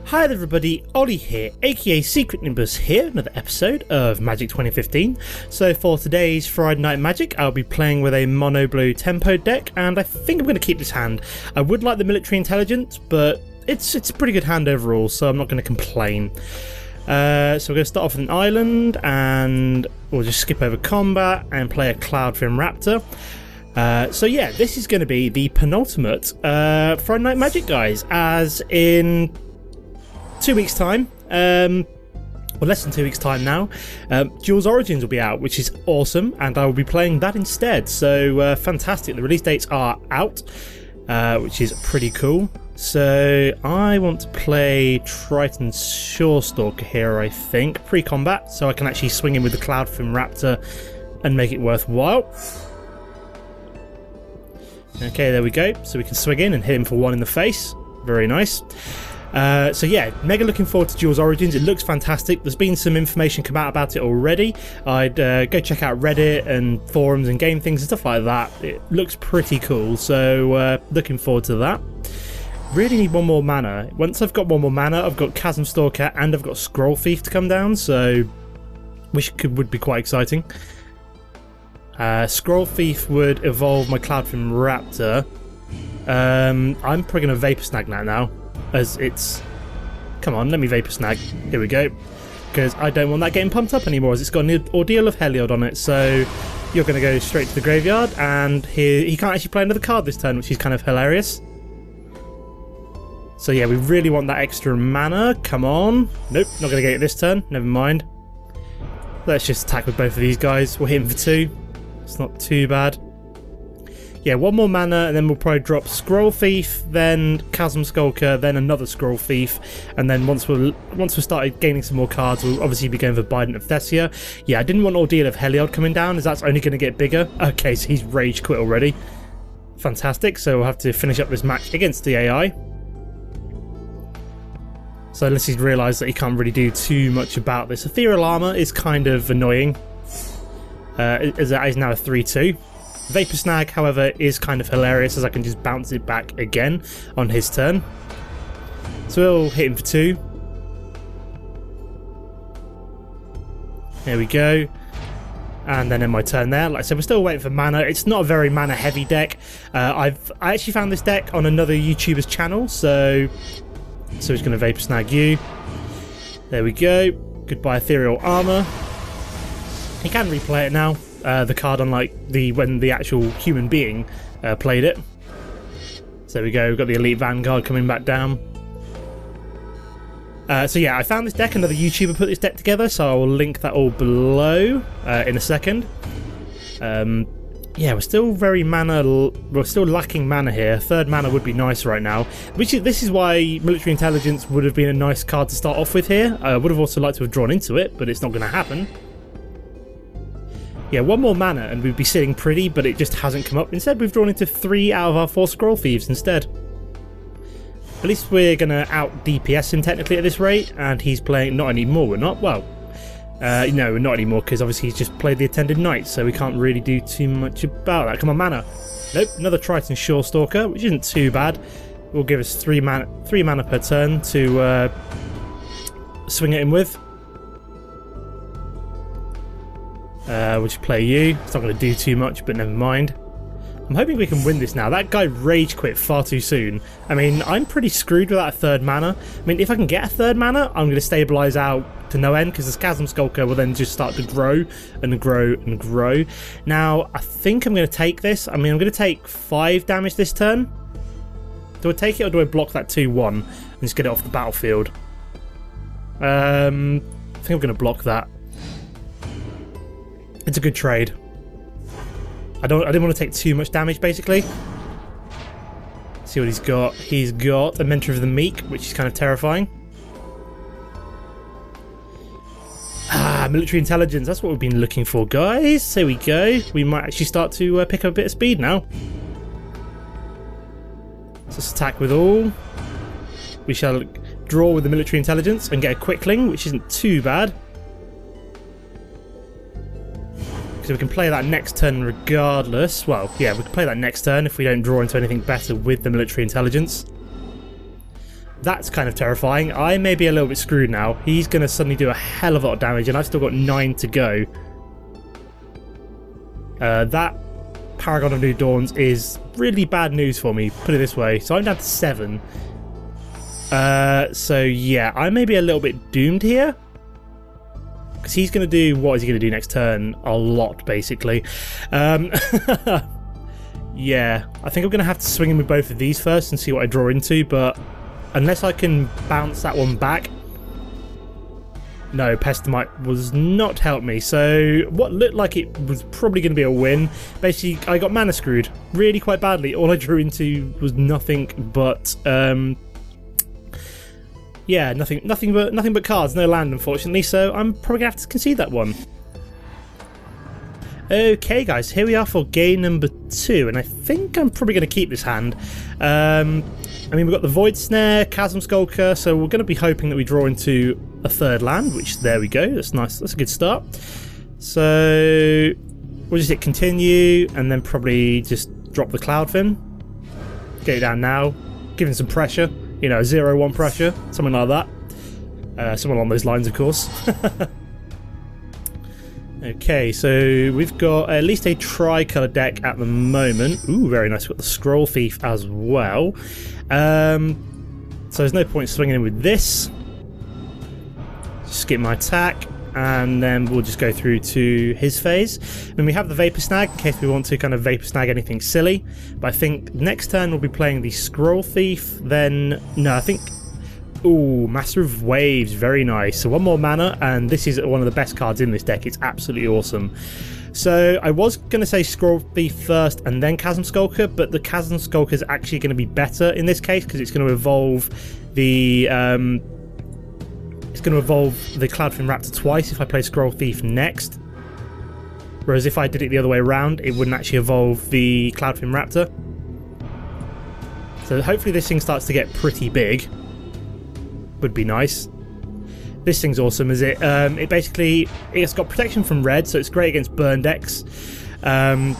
Hi everybody, Ollie here, aka Secret Nimbus here, another episode of Magic 2015. So for today's Friday Night Magic, I'll be playing with a mono blue tempo deck, and I think I'm going to keep this hand. I would like the military intelligence, but it's a pretty good hand overall, so I'm not going to complain. So we're going to start off with an island, and we'll just skip over combat and play a Cloudfin Raptor. So yeah, this is going to be the penultimate Friday Night Magic, guys, as in 2 weeks time, or less than 2 weeks time now. Duel's Origins will be out, which is awesome, and I will be playing that instead. So fantastic. The release dates are out, which is pretty cool. So I want to play Triton Shorestalker here, I think, pre-combat, so I can actually swing in with the Cloudfin Raptor and make it worthwhile. Okay, there we go. So we can swing in and hit him for one in the face. Very nice. So yeah, mega looking forward to Duel's Origins. It looks fantastic. There's been some information come out about it already. I'd go check out Reddit and forums and game things and stuff like that. It looks pretty cool, so looking forward to that. Really need one more mana. Once I've got one more mana, I've got Chasm Stalker and I've got Scroll Thief to come down, so would be quite exciting. Scroll Thief would evolve my Cloudfin Raptor. I'm probably going to Vapor Snag that now. As it's... Come on, let me Vapor Snag. Here we go. Because I don't want that getting pumped up anymore, as it's got an Ordeal of Heliod on it. So you're going to go straight to the graveyard, and he can't actually play another card this turn, which is kind of hilarious. So yeah, we really want that extra mana. Come on. Nope, not going to get it this turn. Never mind. Let's just attack with both of these guys. We'll hit him for 2. It's not too bad. Yeah, one more mana, and then we'll probably drop Scroll Thief, then Chasm Skulker, then another Scroll Thief, and then once we started gaining some more cards, we'll obviously be going for Bident of Thessia. Yeah, I didn't want Ordeal of Heliod coming down, as that's only going to get bigger. Okay, so he's rage quit already. Fantastic, so we'll have to finish up this match against the AI. So unless he's realised that he can't really do too much about this. Ethereal Armour is kind of annoying, as that is now a 3-2. Vapor Snag, however, is kind of hilarious, as I can just bounce it back again on his turn. So we'll hit him for 2. There we go. And then in my turn there, like I said, we're still waiting for mana. It's not a very mana heavy deck. I actually found this deck on another YouTuber's channel, so he's going to Vapor Snag you. There we go. Goodbye Ethereal Armour. He can replay it now. The card, unlike when the actual human being played it. So there we go, we've got the Elite Vanguard coming back down. So yeah, I found this deck, another YouTuber put this deck together, so I will link that all below in a second. Yeah, we're still lacking mana here. Third mana would be nice right now. This is why Military Intelligence would have been a nice card to start off with here. I would have also liked to have drawn into it, but it's not going to happen. Yeah, one more mana and we'd be sitting pretty, but it just hasn't come up. Instead, we've drawn into 3 out of our 4 Scroll Thieves instead. At least we're going to out DPS him technically at this rate, and he's playing... Not anymore, we're not. Well, no, not anymore, because obviously he's just played the Attended Knight, so we can't really do too much about that. Come on, mana. Nope, another Triton Shorestalker, which isn't too bad. Will give us 3 mana per turn to swing at him with. We'll just play you. It's not going to do too much, but never mind. I'm hoping we can win this now. That guy rage quit far too soon. I mean, I'm pretty screwed without a third mana. I mean, if I can get a third mana, I'm going to stabilise out to no end, because this Chasm Skulker will then just start to grow and grow and grow. Now, I think I'm going to take this. I mean, I'm going to take 5 damage this turn. Do I take it, or do I block that 2-1 and just get it off the battlefield? I think I'm going to block that. It's a good trade. I didn't want to take too much damage, basically. Let's see what he's got. He's got a Mentor of the Meek, which is kind of terrifying. Military Intelligence. That's what we've been looking for, guys. There we go. We might actually start to pick up a bit of speed now. Let's just attack with all. We shall draw with the Military Intelligence and get a Quickling, which isn't too bad. So we can play that next turn regardless. Well, yeah, we can play that next turn if we don't draw into anything better with the Military Intelligence. That's kind of terrifying. I may be a little bit screwed now. He's going to suddenly do a hell of a lot of damage, and I've still got 9 to go. That Paragon of New Dawns is really bad news for me, put it this way. So I'm down to 7. So yeah, I may be a little bit doomed here. Because he's going to do, what is he going to do next turn? A lot, basically. Yeah, I think I'm going to have to swing in with both of these first and see what I draw into, but unless I can bounce that one back... No, Pestamite was not help me, so what looked like it was probably going to be a win. Basically, I got mana screwed really quite badly. All I drew into was nothing but... yeah, nothing but cards, no land, unfortunately, so I'm probably going to have to concede that one. Okay guys, here we are for game number 2, and I think I'm probably going to keep this hand. I mean, we've got the Void Snare, Chasm Skulker, so we're going to be hoping that we draw into a third land, which, there we go, that's nice, that's a good start. So, we'll just hit continue, and then probably just drop the Cloudfin. Get it down now, give him some pressure, you know, 0-1 pressure, something like that. Something along those lines, of course. Okay, so we've got at least a tricolour deck at the moment. Ooh, very nice. We've got the Scroll Thief as well. So there's no point swinging in with this. Skip my attack, and then we'll just go through to his phase. Then we have the Vapor Snag in case we want to kind of Vapor Snag anything silly. But I think next turn we'll be playing the Scroll Thief. Then, no, I think... Ooh, Master of Waves, very nice. So 1 more mana, and this is one of the best cards in this deck. It's absolutely awesome. So I was going to say Scroll Thief first and then Chasm Skulker, but the Chasm Skulker is actually going to be better in this case because it's going to evolve the Cloudfin Raptor twice if I play Scroll Thief next. Whereas if I did it the other way around, it wouldn't actually evolve the Cloudfin Raptor. So hopefully this thing starts to get pretty big. Would be nice. This thing's awesome, is it? It's got protection from red, so it's great against burn decks. And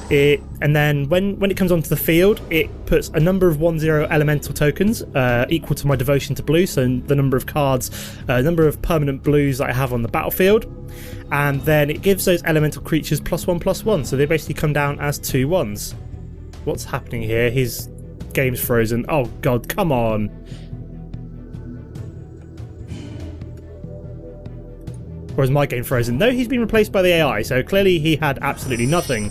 then when it comes onto the field, it puts a number of 1/0 elemental tokens equal to my devotion to blue, so the number of cards, number of permanent blues that I have on the battlefield, and then it gives those elemental creatures +1/+1, so they basically come down as 2 1s. What's happening here? His game's frozen. Oh god, come on. Or is my game frozen? No, he's been replaced by the AI, so clearly he had absolutely nothing.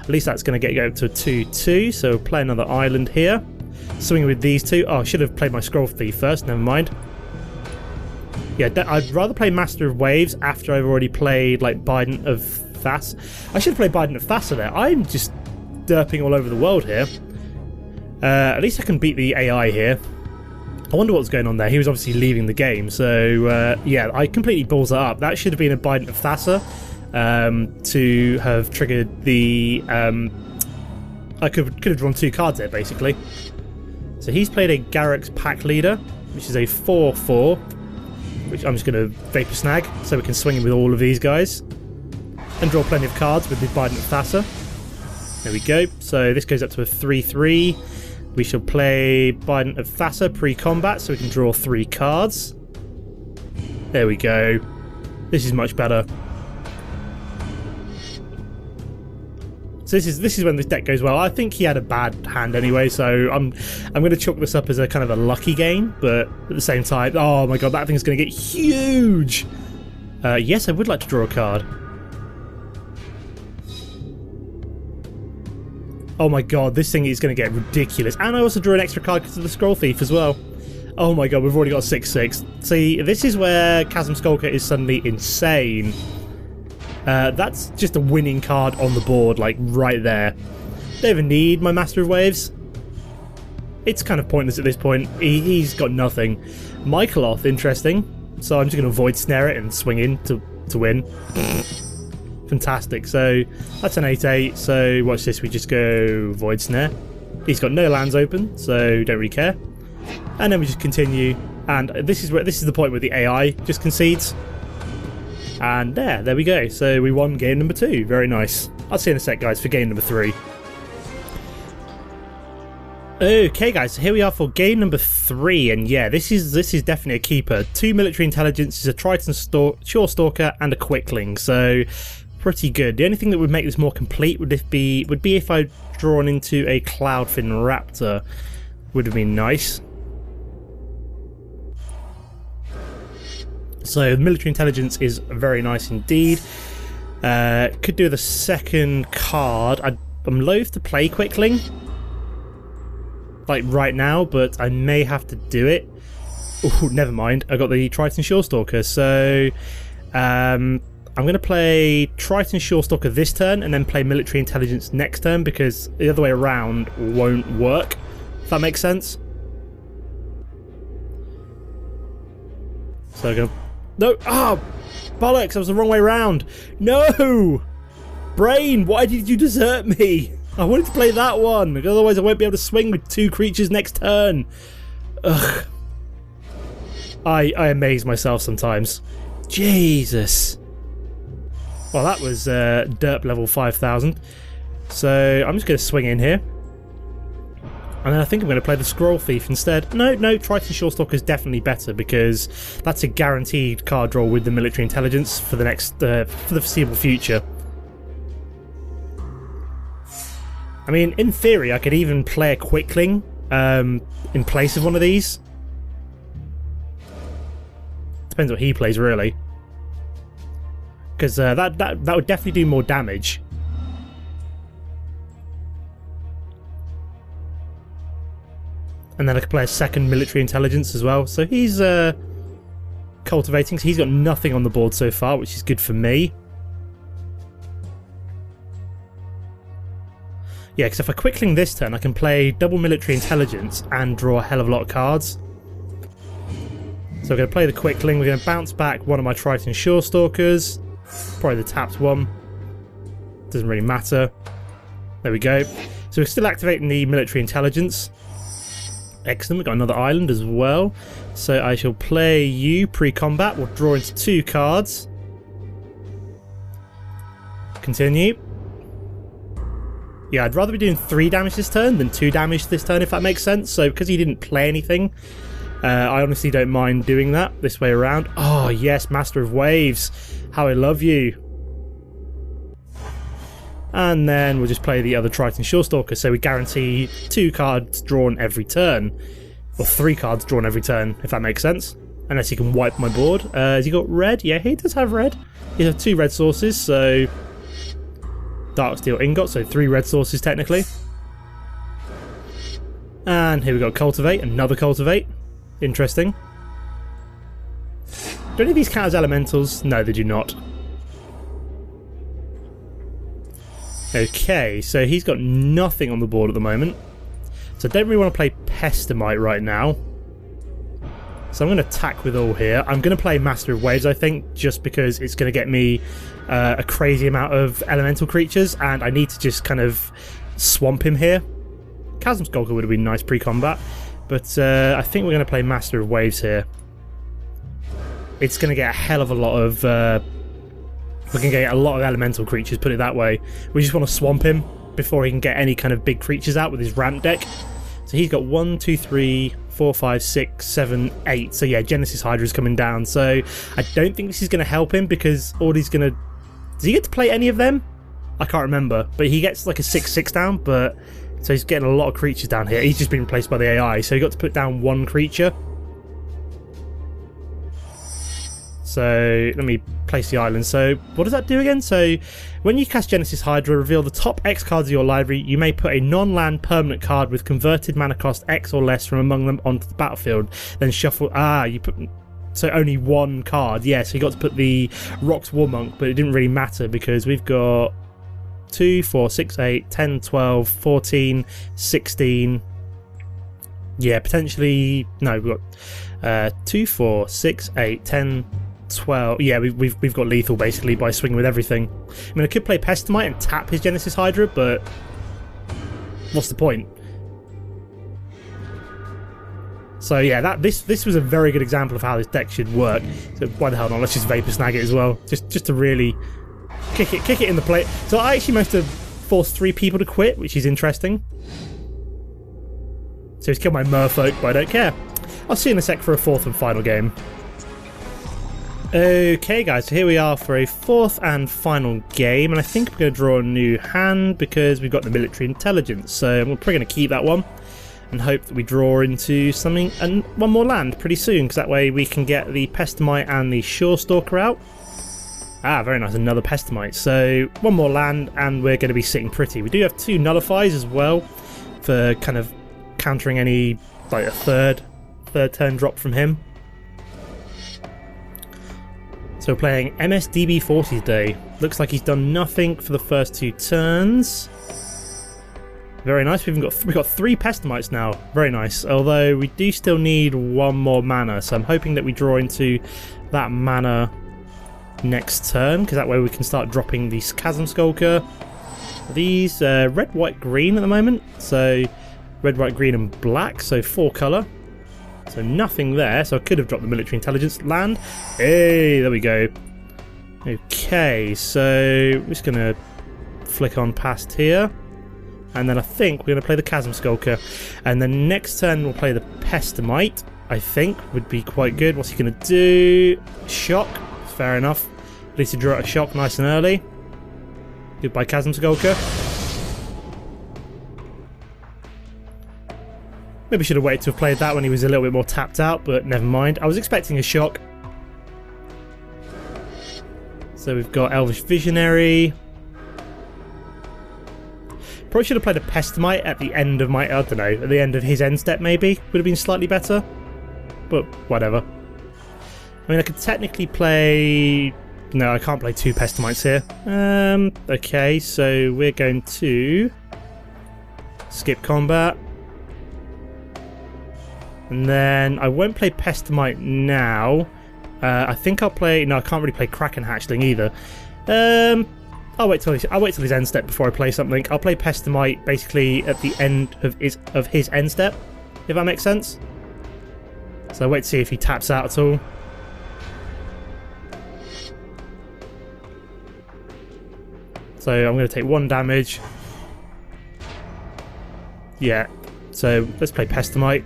At least that's going to get up to a 2-2, so we'll play another island here. Swing with these two. Oh, I should have played my Scroll Thief first, never mind. Yeah, I'd rather play Master of Waves after I've already played, like, Bident of Thassa. I should have played Bident of Thassa there. I'm just derping all over the world here. At least I can beat the AI here. I wonder what's going on there. He was obviously leaving the game, so yeah, I completely balls that up. That should have been a Bident of Thassa to have triggered the... I could have drawn 2 cards there, basically. So he's played a Garruk's Pack Leader, which is a 4/4, which I'm just going to Vapor Snag, so we can swing in with all of these guys. And draw plenty of cards with the Bident of Thassa. There we go. So this goes up to a 3/3. We shall play Bident of Thassa pre-combat, so we can draw 3 cards. There we go. This is much better. So this is when this deck goes well. I think he had a bad hand anyway, so I'm going to chalk this up as a kind of a lucky game, but at the same time, oh my god, that thing's going to get huge. Yes, I would like to draw a card. Oh my god, this thing is going to get ridiculous. And I also drew an extra card because of the Scroll Thief as well. Oh my god, we've already got 6/6. See, this is where Chasm Skulker is suddenly insane. That's just a winning card on the board, like right there. Don't even need my Master of Waves. It's kind of pointless at this point. He's got nothing. Michaeloth, interesting. So I'm just going to Void Snare it and swing in to win. Fantastic. So that's an 8/8. So watch this. We just go Void Snare. He's got no lands open, so don't really care. And then we just continue. And this is the point where the AI just concedes. And there we go. So we won game number 2. Very nice. I'll see you in a sec, guys, for game number 3. Okay guys, so here we are for game number 3, and yeah, this is definitely a keeper. 2 military intelligence, is a Triton Shore Stalker, and a Quickling, so pretty good. The only thing that would make this more complete would be if I'd drawn into a Cloudfin Raptor. Would have been nice. So military intelligence is very nice indeed. Could do the second card. I'm loath to play Quickling, like right now, but I may have to do it. Oh, never mind. I got the Triton Shore Stalker, so I'm going to play Triton Shore Stalker this turn and then play military intelligence next turn, because the other way around won't work, if that makes sense. So I'm going to... No! Ah! Bollocks! I was the wrong way around! No! Brain, why did you desert me? I wanted to play that one, otherwise I won't be able to swing with 2 creatures next turn. Ugh. I amaze myself sometimes. Jesus. Well, that was derp level 5000. So I'm just going to swing in here. And then I think I'm going to play the Scroll Thief instead. No, Triton Shore Stalker is definitely better, because that's a guaranteed card draw with the military intelligence for the next for the foreseeable future. I mean, in theory, I could even play a Quickling in place of one of these. Depends what he plays, really. Because that would definitely do more damage. And then I could play a second military intelligence as well. So he's cultivating, so he's got nothing on the board so far, which is good for me. Yeah, because if I Quickling this turn, I can play double military intelligence and draw a hell of a lot of cards. So we're going to play the Quickling. We're going to bounce back one of my Triton Shore Stalkers. Probably the tapped one. Doesn't really matter. There we go. So we're still activating the military intelligence. Excellent. We've got another island as well. So I shall play you pre-combat. We'll draw into 2 cards. Continue. Yeah, I'd rather be doing 3 damage this turn than 2 damage this turn, if that makes sense. So because he didn't play anything, I honestly don't mind doing that this way around. Oh yes, Master of Waves. How I love you. And then we'll just play the other Triton Shore Stalker, so we guarantee 2 cards drawn every turn. Or 3 cards drawn every turn, if that makes sense. Unless he can wipe my board. Has he got red? Yeah, he does have red. He has 2 red sources, so... Dark Steel Ingot, so 3 red sources technically. And here we got Cultivate, another Cultivate. Interesting. Do any of these count as elementals? No, they do not. Okay, so he's got nothing on the board at the moment. So I don't really want to play Pestamite right now. So I'm going to attack with all here. I'm going to play Master of Waves, I think, just because it's going to get me a crazy amount of elemental creatures, and I need to just kind of swamp him here. Chasm Skulker would have been nice pre-combat, but I think we're going to play Master of Waves here. It's going to get a hell of a lot of... we're going to get a lot of elemental creatures, put it that way. We just want to swamp him before he can get any kind of big creatures out with his ramp deck. So he's got 1, 2, 3, 4, 5, 6, 7, 8. So yeah, Genesis Hydra is coming down. So I don't think this is going to help him, because all he's going to... Does he get to play any of them? I can't remember. But he gets like a 6/6 down, but... So he's getting a lot of creatures down here. He's just been replaced by the AI, so he got to put down 1 creature. So let me place the island. So what does that do again? So when you cast Genesis Hydra, reveal the top X cards of your library. You may put a non-land permanent card with converted mana cost X or less from among them onto the battlefield. Then shuffle... you put... So only 1 card. Yeah, so you got to put the Rock's War Monk, but it didn't really matter because we've got 2, 4, 6, 8, 10, 12, 14, 16... Yeah, potentially... No, we've got 2, 4, 6, 8, 10... 12. Yeah, we've got lethal basically by swinging with everything. I mean, I could play Pestamite and tap his Genesis Hydra, but what's the point? So yeah, this was a very good example of how this deck should work. So why the hell not? Let's just Vapor Snag it as well, just to really kick it in the plate. So I actually managed to force 3 people to quit, which is interesting. So he's killed my merfolk, but I don't care. I'll see you in a sec for a fourth and final game. Okay guys, so here we are for a fourth and final game, and I think we're going to draw a new hand because we've got the military intelligence, so we're probably going to keep that one and hope that we draw into something and one more land pretty soon, because that way we can get the Pestamite and the Shore Stalker out. Ah, very nice, another Pestamite. So one more land and we're going to be sitting pretty. We do have 2 nullifies as well for kind of countering any, like a third turn drop from him. So we're playing MSDB Forces Day. Looks like he's done nothing for the first 2 turns. Very nice. We've got 3 Pestamites now. Very nice. Although we do still need 1 more mana, so I'm hoping that we draw into that mana next turn, because that way we can start dropping the Chasm Skulker. These red, white, green at the moment. So red, white, green, and black. So 4 colour. So nothing there, so I could have dropped the military intelligence land. Hey, there we go. Okay, so we're just going to flick on past here. And then I think we're going to play the Chasm Skulker. And then next turn we'll play the Pestamite, I think, would be quite good. What's he going to do? Shock. Fair enough. At least he drew out a shock nice and early. Goodbye, Chasm Skulker. Maybe should have waited to have played that when he was a little bit more tapped out, but never mind. I was expecting a shock. So we've got Elvish Visionary. Probably should have played a Pestamite at the end of my, I don't know, at the end of his end step maybe. Would have been slightly better. But whatever. I mean, I could technically play... No, I can't play 2 Pestamites here. Okay, so we're going to skip combat. And then I won't play Pestamite now. I think I'll play... No, I can't really play Kraken Hatchling either. I'll wait till his end step before I play something. I'll play Pestamite basically at the end of his end step, if that makes sense. So I'll wait to see if he taps out at all. So I'm going to take 1 damage. Yeah. So let's play Pestamite.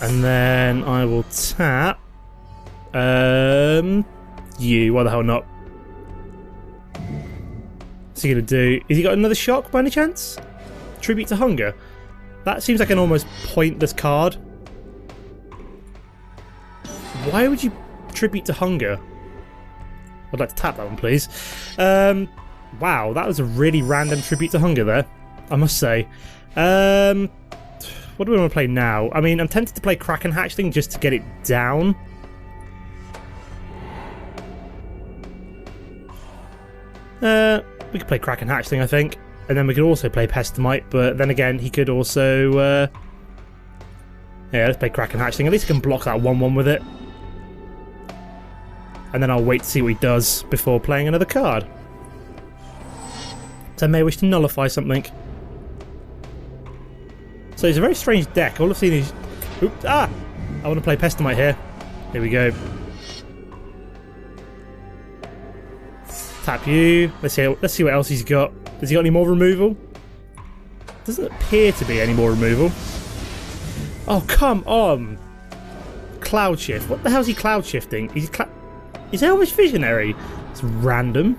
And then I will tap you. Why the hell not? What's he gonna do? Has he got another shock by any chance? Tribute to Hunger? That seems like an almost pointless card. Why would you tribute to Hunger? I'd like to tap that one, please. Wow, that was a really random tribute to Hunger there, I must say. What do we want to play now? I mean, I'm tempted to play Kraken Hatchling just to get it down. We could play Kraken Hatchling, I think. And then we could also play Pestamite, but then again, he could also... Yeah, let's play Kraken Hatchling. At least I can block that 1-1 with it. And then I'll wait to see what he does before playing another card. So I may wish to nullify something. So it's a very strange deck. All I've seen is... Oops, I want to play Pestamite here. Here we go. Tap you. Let's see what else he's got. Has he got any more removal? Doesn't appear to be any more removal. Oh, come on. Cloud shift. What the hell is he cloud shifting? Is Elvish Visionary? It's random.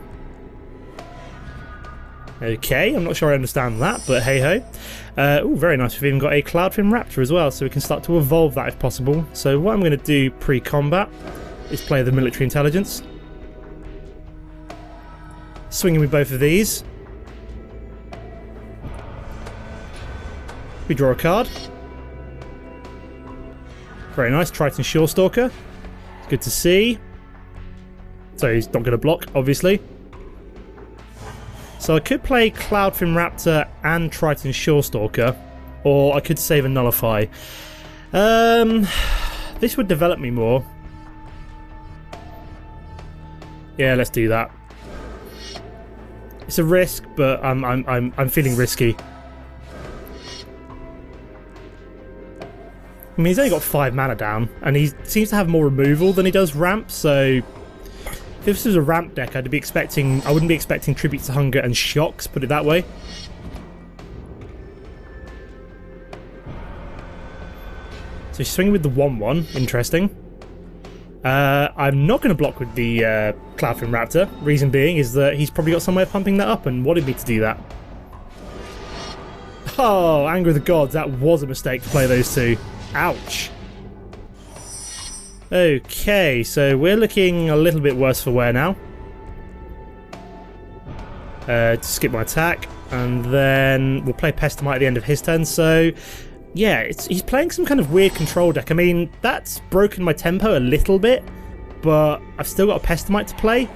Okay, I'm not sure I understand that, but hey-ho. Oh, very nice. We've even got a Cloudfin Raptor as well, so we can start to evolve that if possible. So what I'm going to do pre-combat is play the Military Intelligence. Swinging with both of these. We draw a card. Very nice. Triton Shore Stalker. Good to see. So he's not going to block, obviously. So I could play Cloudfin Raptor and Triton Shore Stalker, or I could save and nullify. This would develop me more. Yeah, let's do that. It's a risk, but I'm feeling risky. I mean, he's only got 5 mana down, and he seems to have more removal than he does ramp, so if this was a ramp deck, I wouldn't be expecting Tribute to Hunger and Shocks, put it that way. So she's swinging with the 1-1. Interesting. I'm not going to block with the Cloudfin Raptor. Reason being is that he's probably got some way of pumping that up and wanted me to do that. Oh, Anger of the Gods. That was a mistake to play those two. Ouch. Okay, so we're looking a little bit worse for wear now. To skip my attack, and then we'll play Pestamite at the end of his turn. So yeah, he's playing some kind of weird control deck. I mean, that's broken my tempo a little bit, but I've still got a Pestamite to play.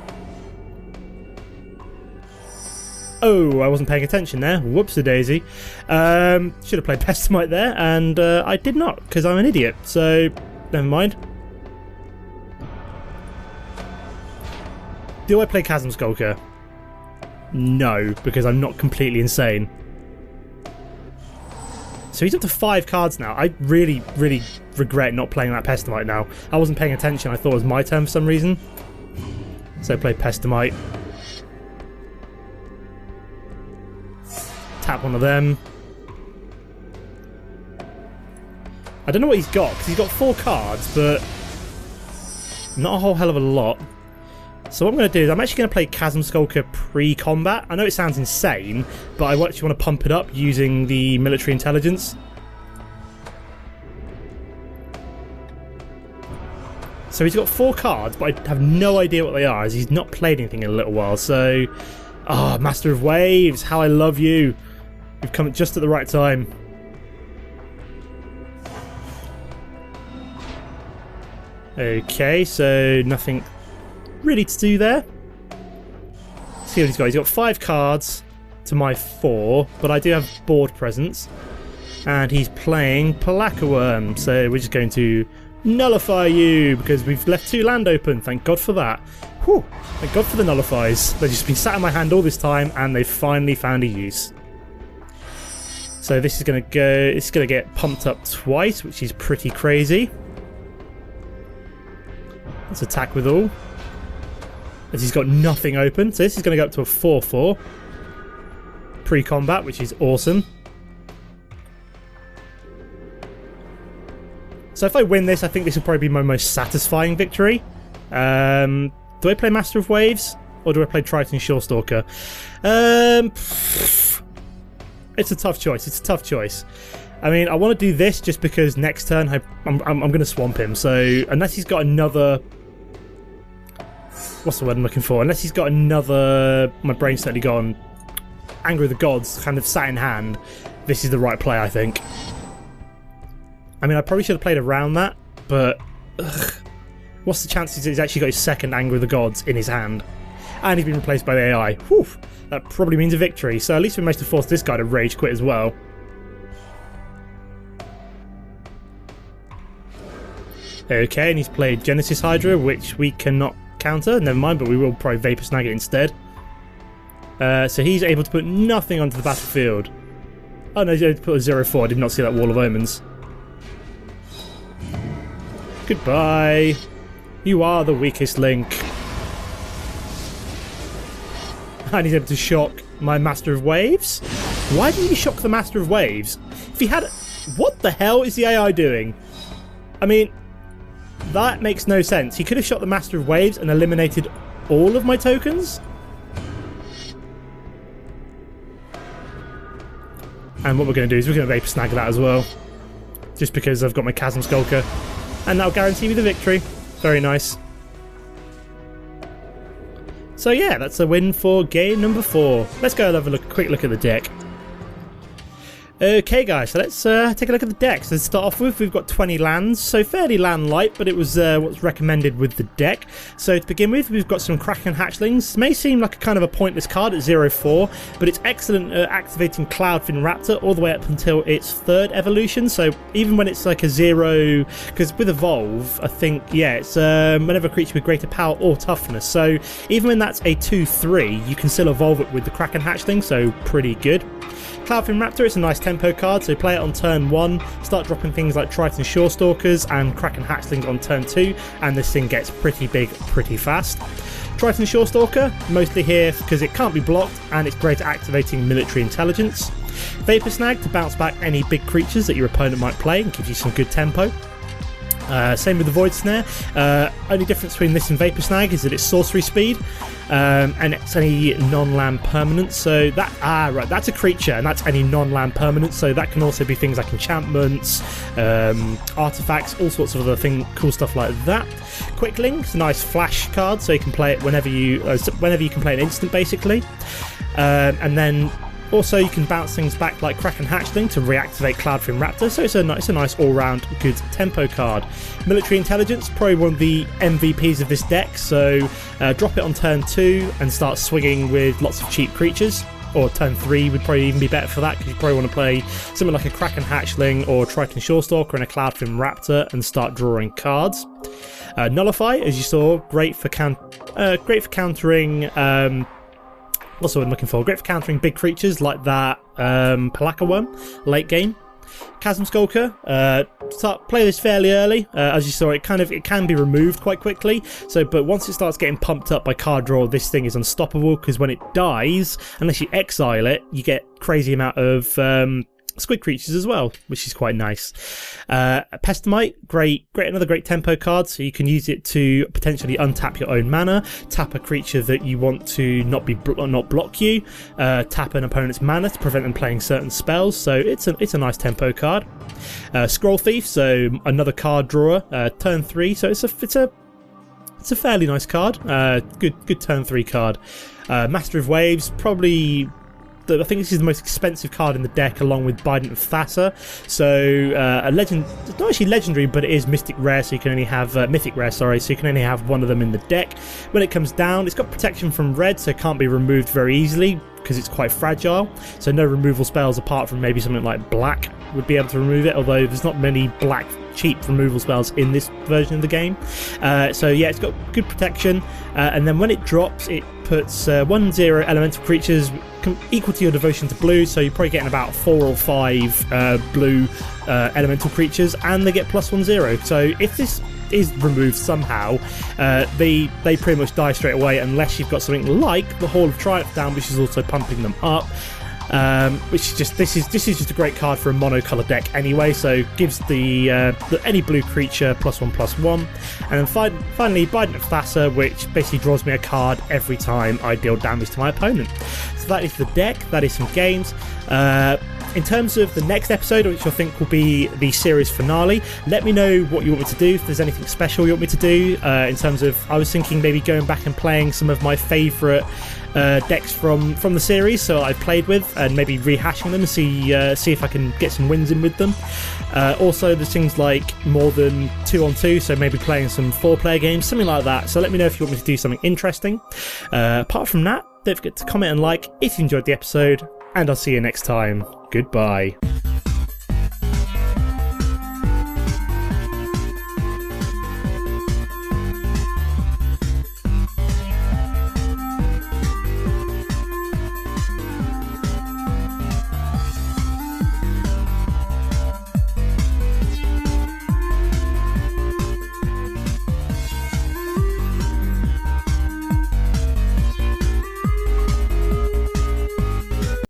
Oh, I wasn't paying attention there. Whoops-a-daisy. Should have played Pestamite there, and I did not, because I'm an idiot. So never mind. Do I play Chasm Skulker? No, because I'm not completely insane. So he's up to 5 cards now. I really, really regret not playing that Pestamite now. I wasn't paying attention. I thought it was my turn for some reason. So I play Pestamite. Tap one of them. I don't know what he's got, because he's got 4 cards, but not a whole hell of a lot. So what I'm going to do is I'm actually going to play Chasm Skulker pre-combat. I know it sounds insane, but I actually want to pump it up using the military intelligence. So he's got 4 cards, but I have no idea what they are, as he's not played anything in a little while. So, Master of Waves, how I love you. You've come just at the right time. Okay, so nothing really to do there. Let's see what he's got. He's got 5 cards to my 4, but I do have board presence. And he's playing Palaka Worm, so we're just going to nullify you because we've left 2 land open. Thank God for that. Whew. Thank God for the nullifies. They've just been sat in my hand all this time, and they've finally found a use. So this is going to go. It's going to get pumped up twice, which is pretty crazy. Let's attack with all. As he's got nothing open. So this is going to go up to a 4-4. Pre-combat, which is awesome. So if I win this, I think this will probably be my most satisfying victory. Do I play Master of Waves? Or do I play Triton Shorestalker? It's a tough choice. It's a tough choice. I mean, I want to do this just because next turn I'm going to swamp him. So unless he's got another... What's the word I'm looking for? Unless he's got another... My brain's certainly gone. Anger of the Gods kind of sat in hand. This is the right play, I think. I mean, I probably should have played around that, but... What's the chances he's actually got his second Anger of the Gods in his hand? And he's been replaced by the AI. Whew, that probably means a victory. So at least we managed to force this guy to rage quit as well. Okay, and he's played Genesis Hydra, which we cannot counter. Never mind, but we will probably Vapor Snag it instead. So he's able to put nothing onto the battlefield. Oh no, he's able to put a 0-4. I did not see that Wall of Omens. Goodbye. You are the weakest link. And he's able to shock my Master of Waves. Why didn't he shock the Master of Waves? If he had... What the hell is the AI doing? I mean, that makes no sense. He could have shot the Master of Waves and eliminated all of my tokens. And what we're going to do is we're going to Vapor Snag that as well. Just because I've got my Chasm Skulker. And that'll guarantee me the victory. Very nice. So yeah, that's a win for game number 4. Let's go and have a quick look at the deck. Okay guys, so let's take a look at the deck. So to start off with, we've got 20 lands, so fairly land light, but it was what's recommended with the deck. So to begin with, we've got some Kraken Hatchlings. May seem like a kind of a pointless card at 0-4, but it's excellent at activating Cloudfin Raptor all the way up until its 3rd evolution. So even when it's like a 0, because with Evolve, I think, yeah, it's whenever a creature with greater power or toughness. So even when that's a 2-3, you can still evolve it with the Kraken Hatchling, so pretty good. Cloudfin Raptor, it's a nice tempo card, so play it on turn 1, start dropping things like Triton Shorestalkers and Kraken Hatchlings on turn 2, and this thing gets pretty big pretty fast. Triton Shorestalker, mostly here because it can't be blocked and it's great at activating military intelligence. Vapor Snag to bounce back any big creatures that your opponent might play and gives you some good tempo. Same with the Void Snare. Only difference between this and Vapor Snag is that it's sorcery speed, and it's any non-land permanent. So that right, that's a creature, and that's any non-land permanent. So that can also be things like enchantments, artifacts, all sorts of other cool stuff like that. Quickling's a nice flash card, so you can play it whenever you can play an instant, basically, and then. Also, you can bounce things back like Kraken Hatchling to reactivate Cloudfin Raptor, so it's a nice all-round good tempo card. Military Intelligence, probably one of the MVPs of this deck, so drop it on turn 2 and start swinging with lots of cheap creatures. Or turn 3 would probably even be better for that, because you probably want to play something like a Kraken Hatchling or Triton Shorestalker and a Cloudfin Raptor and start drawing cards. Nullify, as you saw, great for countering... What's the word I'm looking for? Great for countering big creatures like that Palaka one late game. Chasm Skulker, play this fairly early. As you saw, it can be removed quite quickly. But once it starts getting pumped up by card draw, this thing is unstoppable, because when it dies, unless you exile it, you get crazy amount of squid creatures as well, which is quite nice. Pestamite, another great tempo card, so you can use it to potentially untap your own mana, tap a creature that you want to not block you, tap an opponent's mana to prevent them playing certain spells. So it's a nice tempo card. Scroll Thief, so another card drawer, turn 3, so it's a fairly nice card. Good turn 3 card. Master of Waves, probably. I think this is the most expensive card in the deck, along with Bident of Thassa. So a legend, it's not actually legendary, but it is mystic rare, so you can only have mythic rare. Sorry, so you can only have one of them in the deck. When it comes down, it's got protection from red, so it can't be removed very easily because it's quite fragile. So no removal spells apart from maybe something like black would be able to remove it. Although there's not many black cheap removal spells in this version of the game. So yeah, it's got good protection, and then when it drops, it puts 1/0 elemental creatures equal to your devotion to blue, so you're probably getting about 4 or 5 blue elemental creatures, and they get +1/0. So if this is removed somehow, they pretty much die straight away, unless you've got something like the Hall of Triumph down, which is also pumping them up. Which is just this is just a great card for a monocolor deck anyway. So gives the any blue creature +1/+1, and then finally Bident of Thassa, which basically draws me a card every time I deal damage to my opponent. So that is the deck. That is some games. In terms of the next episode, which I think will be the series finale, let me know what you want me to do, if there's anything special you want me to do. In terms of, I was thinking maybe going back and playing some of my favourite decks from the series, so I've played with, and maybe rehashing them and see if I can get some wins in with them. Also, there's things like more than 2-on-2, so maybe playing some 4-player games, something like that. So let me know if you want me to do something interesting. Apart from that, don't forget to comment and like if you enjoyed the episode, and I'll see you next time. Goodbye.